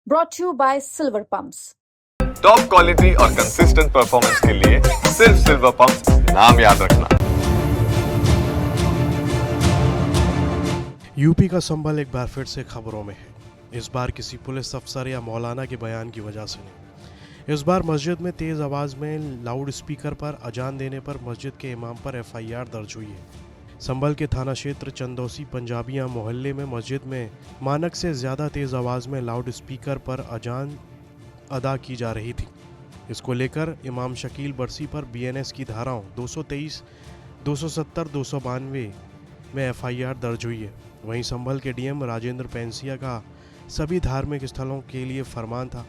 brought to you by Silver Pumps. Top quality और consistent performance के लिए सिर्फ सिल्वर पंप नाम याद रखना। यूपी का संभल एक बार फिर से खबरों में है। इस बार किसी पुलिस अफसर या मौलाना के बयान की वजह से नहीं। इस बार मस्जिद में तेज़ आवाज़ में लाउड स्पीकर पर अजान देने पर मस्जिद के इमाम पर FIR दर्ज हुई है। संभल के थाना क्षेत्र चंदौसी पंजाबिया मोहल्ले में मस्जिद में मानक से ज़्यादा तेज़ आवाज़ में लाउड स्पीकर पर अजान अदा की जा रही थी। इसको लेकर इमाम शकील बरसी पर BNS की धाराओं 223, 270, 292 में FIR दर्ज हुई है। वहीं संभल के DM राजेंद्र पेंसिया का सभी धार्मिक स्थलों के लिए फरमान था।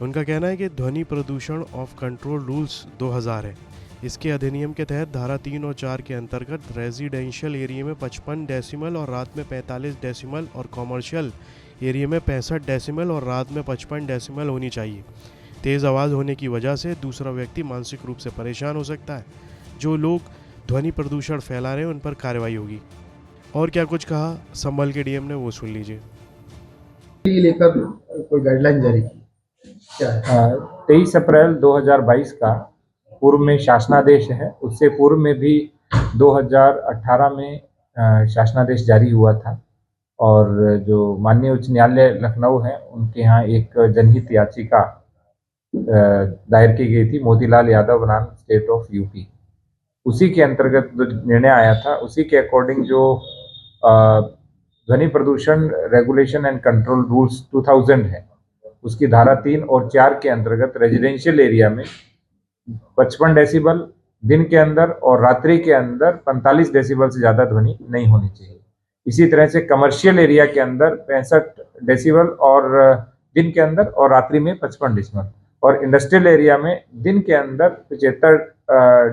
उनका कहना है कि ध्वनि प्रदूषण ऑफ कंट्रोल रूल्स 2000 है। इसके अधिनियम के तहत धारा 3 और 4 के अंतर्गत रेजिडेंशियल एरिया में 55 डेसिमल और रात में 45 डेसिमल और कॉमर्शियल एरिया में 65 डेसिमल और रात में 55 डेसिमल होनी चाहिए। तेज़ आवाज़ होने की वजह से दूसरा व्यक्ति मानसिक रूप से परेशान हो सकता है। जो लोग ध्वनि प्रदूषण फैला रहे हैं उन पर कार्रवाई होगी। और क्या कुछ कहा संभल के DM ने, वो सुन लीजिए। लेकर कोई गाइडलाइन जारी की क्या है? 23 अप्रैल 2022 का पूर्व में शासनादेश है। उससे पूर्व में भी 2018 में शासनादेश जारी हुआ था और जो माननीय उच्च न्यायालय लखनऊ है उनके यहाँ एक जनहित याचिका दायर की गई थी, मोतीलाल यादव बनाम स्टेट ऑफ यूपी। उसी के अंतर्गत जो निर्णय आया था उसी के अकॉर्डिंग जो ध्वनि प्रदूषण रेगुलेशन एंड कंट्रोल रूल्स 2000 है उसकी धारा 3 और 4 के अंतर्गत रेजिडेंशियल एरिया में 55 डेसिबल दिन के अंदर और रात्रि के अंदर 45 डेसिबल से ज़्यादा ध्वनि नहीं होनी चाहिए। इसी तरह से कमर्शियल एरिया के अंदर 65 डेसिबल और दिन के अंदर और रात्रि में 55 डेसिबल और इंडस्ट्रियल एरिया में दिन के अंदर 75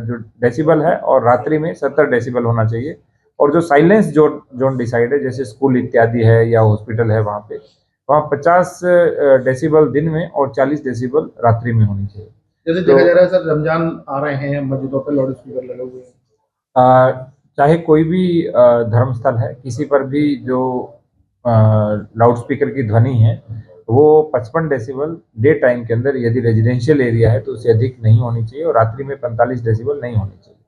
जो डेसिबल है और रात्रि में 70 डेसिबल होना चाहिए। और जो साइलेंस जोन डिसाइड है जैसे स्कूल इत्यादि है या हॉस्पिटल है वहाँ 50 डेसिबल दिन में और 40 डेसिबल रात्रि में होनी चाहिए। जैसे देखा जा रहा है सर, रमजान आ रहे हैं, मस्जिदों पर लाउड स्पीकर लगे हुए हैं। चाहे कोई भी धर्म स्थल है, किसी पर भी जो लाउड स्पीकर की ध्वनि है वो 55 डेसिबल डे टाइम के अंदर यदि रेजिडेंशियल एरिया है तो उससे अधिक नहीं होनी चाहिए और रात्रि में 45 डेसिबल नहीं होनी चाहिए।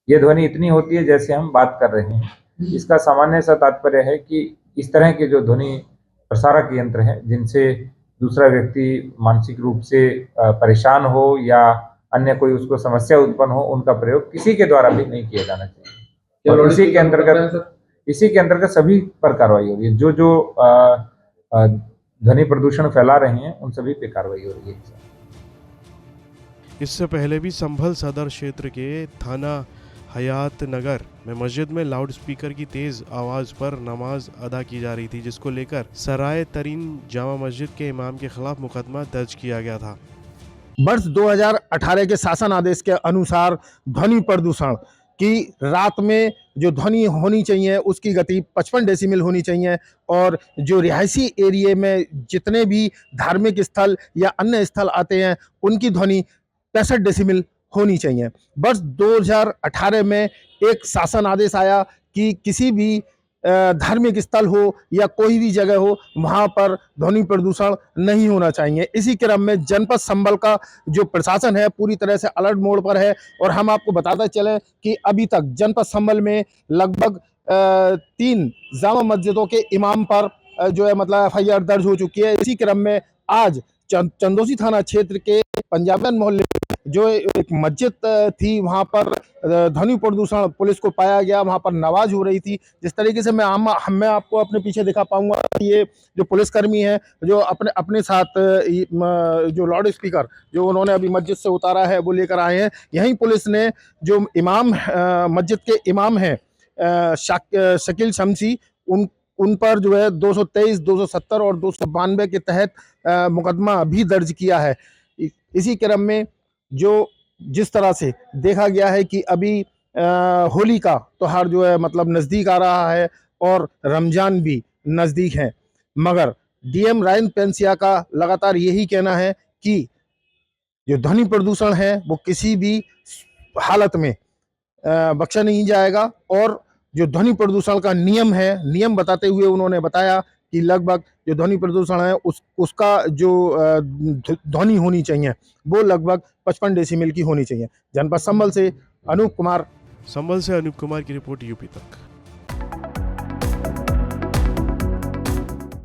ये ध्वनि इतनी होती है जैसे हम बात कर रहे हैं। इसका सामान्य सा तात्पर्य है कि इस तरह के जो ध्वनि प्रसारक यंत्र हैं जिनसे दूसरा व्यक्ति मानसिक रूप से परेशान हो या अन्य कोई उसको समस्या उत्पन्न हो, उनका प्रयोग किसी के द्वारा भी नहीं किया जाना चाहिए। और इसी के अंतर्गत सभी पर कार्रवाई हो रही है। जो ध्वनि प्रदूषण फैला रहे हैं उन सभी पे कार्रवाई हो रही है। इससे पहले भी संभल सदर क्षेत्र के थाना हयात नगर में मस्जिद में लाउड स्पीकर की तेज आवाज पर नमाज अदा की जा रही थी, जिसको लेकर सराय तरीन जामा मस्जिद के इमाम के खिलाफ मुकदमा दर्ज किया गया था। वर्ष 2018 के शासन आदेश के अनुसार ध्वनि प्रदूषण की रात में जो ध्वनि होनी चाहिए उसकी गति 55 डेसिमल होनी चाहिए और जो रिहायशी एरिया में जितने भी धार्मिक स्थल या अन्य स्थल आते हैं उनकी ध्वनि 65 डेसिमल होनी चाहिए। वर्ष 2018 में एक शासन आदेश आया कि किसी भी धार्मिक स्थल हो या कोई भी जगह हो वहाँ पर ध्वनि प्रदूषण नहीं होना चाहिए। इसी क्रम में जनपद संभल का जो प्रशासन है पूरी तरह से अलर्ट मोड पर है और हम आपको बताते चलें कि अभी तक जनपद संभल में लगभग 3 जामा मस्जिदों के इमाम पर जो है मतलब FIR दर्ज हो चुकी है। इसी क्रम में आज चंदौसी थाना क्षेत्र के पंजाबियन मोहल्ले जो एक मस्जिद थी वहां पर ध्वनि प्रदूषण पुलिस को पाया गया। वहां पर नमाज हो रही थी। जिस तरीके से मैं आपको अपने पीछे दिखा पाऊंगा, ये जो पुलिसकर्मी है जो अपने साथ जो लाउड स्पीकर जो उन्होंने अभी मस्जिद से उतारा है वो लेकर आए हैं। यहीं पुलिस ने जो इमाम मस्जिद के इमाम हैं शकील शमसी उन पर जो है 223, 270 और 292 के तहत मुकदमा भी दर्ज किया है। इसी क्रम में जो जिस तरह से देखा गया है कि अभी होली का त्योहार जो है मतलब नज़दीक आ रहा है और रमज़ान भी नज़दीक है, मगर DM राजेंद्र पेंसिया का लगातार यही कहना है कि जो ध्वनि प्रदूषण है वो किसी भी हालत में बख्शा नहीं जाएगा और जो ध्वनि प्रदूषण का नियम है, नियम बताते हुए उन्होंने बताया कि लगभग जो ध्वनि प्रदूषण है उसका जो ध्वनि होनी चाहिए वो लगभग 55 डेसिबल की होनी चाहिए। जनपद संभल से अनूप कुमार संभल से अनूप कुमार की रिपोर्ट यूपी तक।